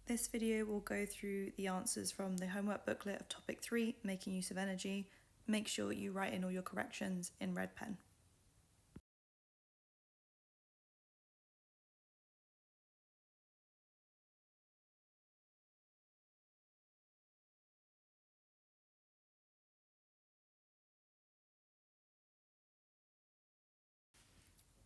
This video will go through the answers from the homework booklet of topic 3, making use of energy. Make sure you write in all your corrections in red pen.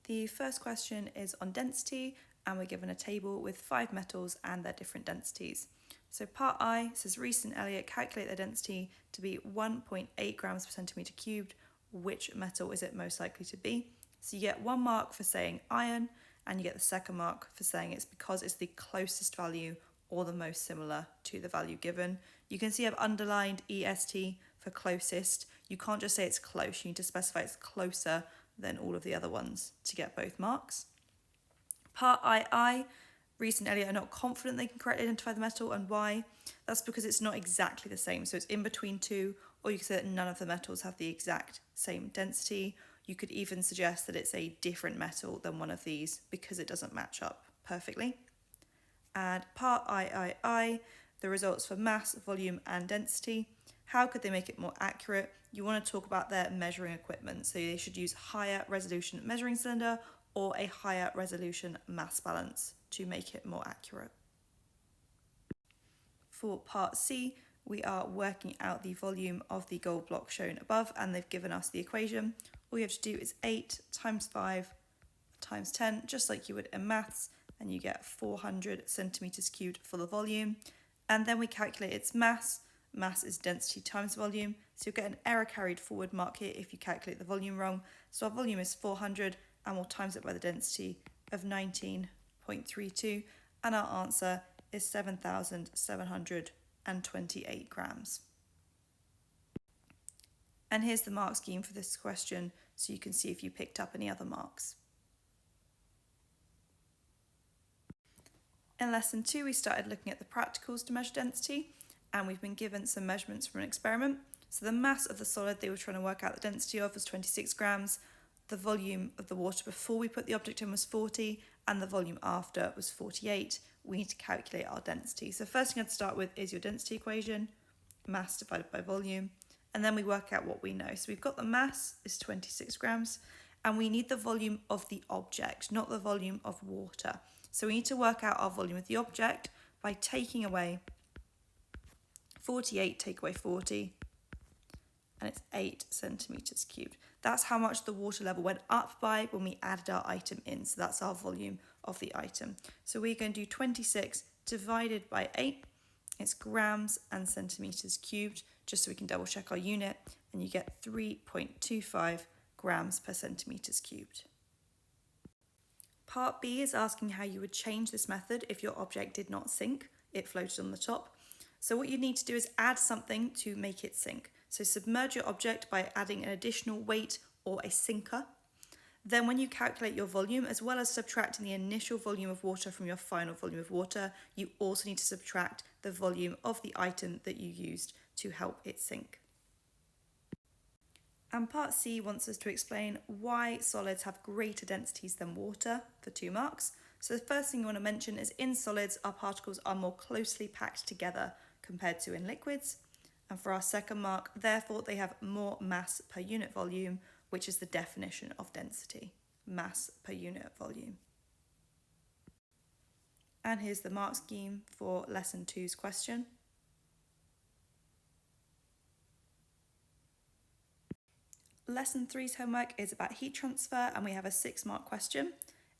The first question is on density, and we're given a table with 5 metals and their different densities. So part I says Reese and Elliot calculate their density to be 1.8 grams per centimetre cubed. Which metal is it most likely to be? So you get 1 mark for saying iron, and you get the second mark for saying it's because it's the closest value or the most similar to the value given. You can see I've underlined EST for closest. You can't just say it's close, you need to specify it's closer than all of the other ones to get both marks. Part II, Reese and Elliot are not confident they can correctly identify the metal, and why? That's because it's not exactly the same, so it's in between two, or you could say that none of the metals have the exact same density. You could even suggest that it's a different metal than one of these because it doesn't match up perfectly. And part III, the results for mass, volume and density. How could they make it more accurate? You want to talk about their measuring equipment, so they should use higher resolution measuring cylinder or a higher resolution mass balance to make it more accurate. For part C, we are working out the volume of the gold block shown above, and they've given us the equation. All you have to do is 8 times 5 times 10, just like you would in maths, and you get 400 centimetres cubed for the volume. And then we calculate its mass. Mass is density times volume, so you'll get an error carried forward mark here if you calculate the volume wrong. So our volume is 400, and we'll times it by the density of 19.32, and our answer is 7,728 grams. And here's the mark scheme for this question, so you can see if you picked up any other marks. In lesson 2, we started looking at the practicals to measure density, and we've been given some measurements from an experiment. So the mass of the solid they were trying to work out the density of was 26 grams. The volume of the water before we put the object in was 40, and the volume after was 48. We need to calculate our density. So first thing I'd start with is your density equation, mass divided by volume, and then we work out what we know. So we've got the mass is 26 grams, and we need the volume of the object, not the volume of water. So we need to work out our volume of the object by taking away 48, take away 40, and it's 8 centimetres cubed. That's how much the water level went up by when we added our item in. So that's our volume of the item. So we're going to do 26 divided by 8. It's grams and centimetres cubed, just so we can double check our unit, and you get 3.25 grams per centimetres cubed. Part B is asking how you would change this method if your object did not sink, it floated on the top. So what you need to do is add something to make it sink. So submerge your object by adding an additional weight or a sinker. Then when you calculate your volume, as well as subtracting the initial volume of water from your final volume of water, you also need to subtract the volume of the item that you used to help it sink. And part C wants us to explain why solids have greater densities than water for 2 marks. So the first thing you want to mention is in solids, our particles are more closely packed together compared to in liquids. And for our second mark, therefore, they have more mass per unit volume, which is the definition of density, mass per unit volume. And here's the mark scheme for lesson 2's question. Lesson 3's homework is about heat transfer, and we have a 6-mark question.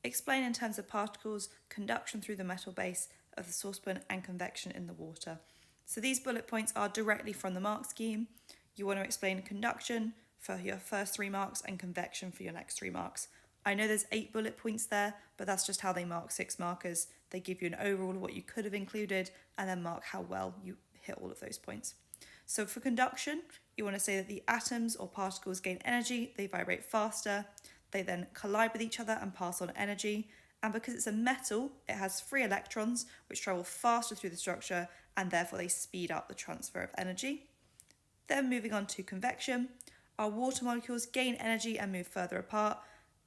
Explain in terms of particles, conduction through the metal base of the saucepan and convection in the water. So these bullet points are directly from the mark scheme. You want to explain conduction for your first 3 marks and convection for your next 3 marks. I know there's 8 bullet points there, but that's just how they mark 6 markers. They give you an overall of what you could have included and then mark how well you hit all of those points. So for conduction, you want to say that the atoms or particles gain energy, they vibrate faster, they then collide with each other and pass on energy. And because it's a metal, it has free electrons which travel faster through the structure, and therefore they speed up the transfer of energy. Then moving on to convection, our water molecules gain energy and move further apart.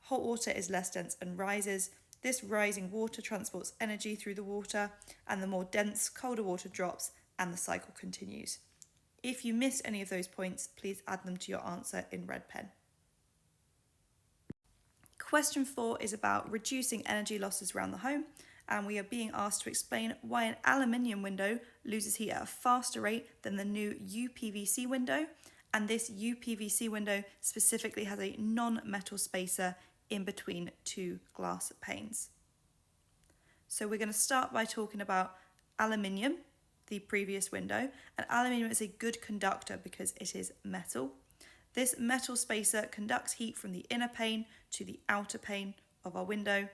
Hot water is less dense and rises. This rising water transports energy through the water, and the more dense, colder water drops, and the cycle continues. If you miss any of those points, please add them to your answer in red pen. Question 4 is about reducing energy losses around the home, and we are being asked to explain why an aluminium window loses heat at a faster rate than the new UPVC window, and this UPVC window specifically has a non-metal spacer in between two glass panes. So we're going to start by talking about aluminium, the previous window, and aluminium is a good conductor because it is metal. This metal spacer conducts heat from the inner pane to the outer pane of our window.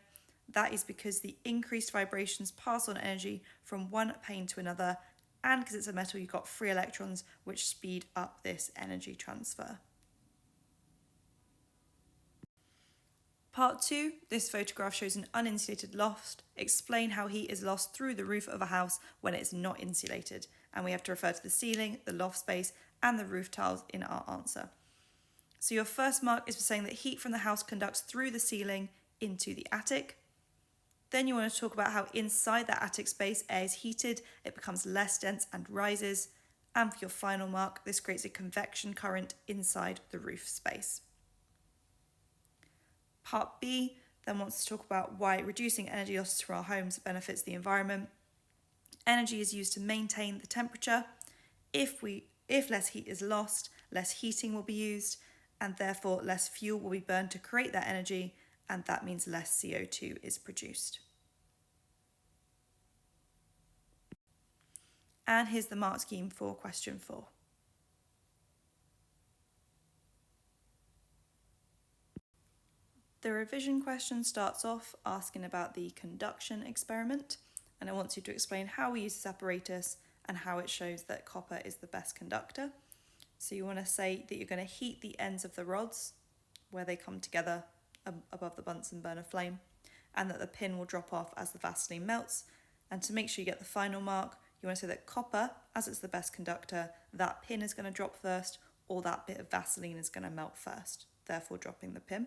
That is because the increased vibrations pass on energy from one pane to another, and because it's a metal, you've got free electrons which speed up this energy transfer. Part 2, this photograph shows an uninsulated loft. Explain how heat is lost through the roof of a house when it's not insulated. And we have to refer to the ceiling, the loft space, and the roof tiles in our answer. So your first mark is for saying that heat from the house conducts through the ceiling into the attic. Then you want to talk about how inside that attic space air is heated, it becomes less dense and rises. And for your final mark, this creates a convection current inside the roof space. Part B then wants to talk about why reducing energy losses from our homes benefits the environment. Energy is used to maintain the temperature. If less heat is lost, less heating will be used, and therefore less fuel will be burned to create that energy, and that means less CO2 is produced. And here's the mark scheme for question 4. The revision question starts off asking about the conduction experiment, and it wants you to explain how we use this apparatus and how it shows that copper is the best conductor. So you want to say that you're going to heat the ends of the rods where they come together above the Bunsen burner flame, and that the pin will drop off as the Vaseline melts. And to make sure you get the final mark, you want to say that copper, as it's the best conductor, that pin is going to drop first, or that bit of Vaseline is going to melt first, therefore dropping the pin.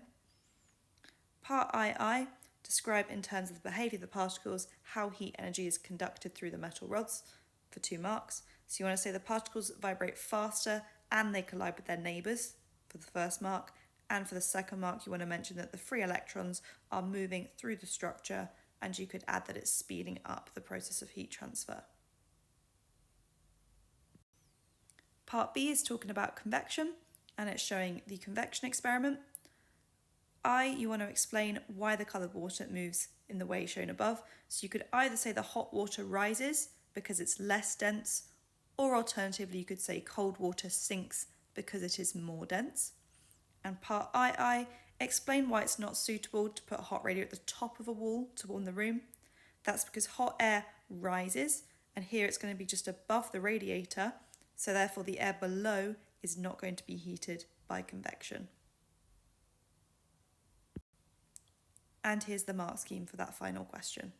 Part II, describe in terms of the behaviour of the particles how heat energy is conducted through the metal rods for 2 marks. So you want to say the particles vibrate faster and they collide with their neighbours for the first mark. And for the second mark, you want to mention that the free electrons are moving through the structure, and you could add that it's speeding up the process of heat transfer. Part B is talking about convection, and it's showing the convection experiment. You want to explain why the coloured water moves in the way shown above. So you could either say the hot water rises because it's less dense, or alternatively you could say cold water sinks because it is more dense. And part II, explain why it's not suitable to put a hot radiator at the top of a wall to warm the room. That's because hot air rises, and here it's going to be just above the radiator, so therefore the air below is not going to be heated by convection. And here's the mark scheme for that final question.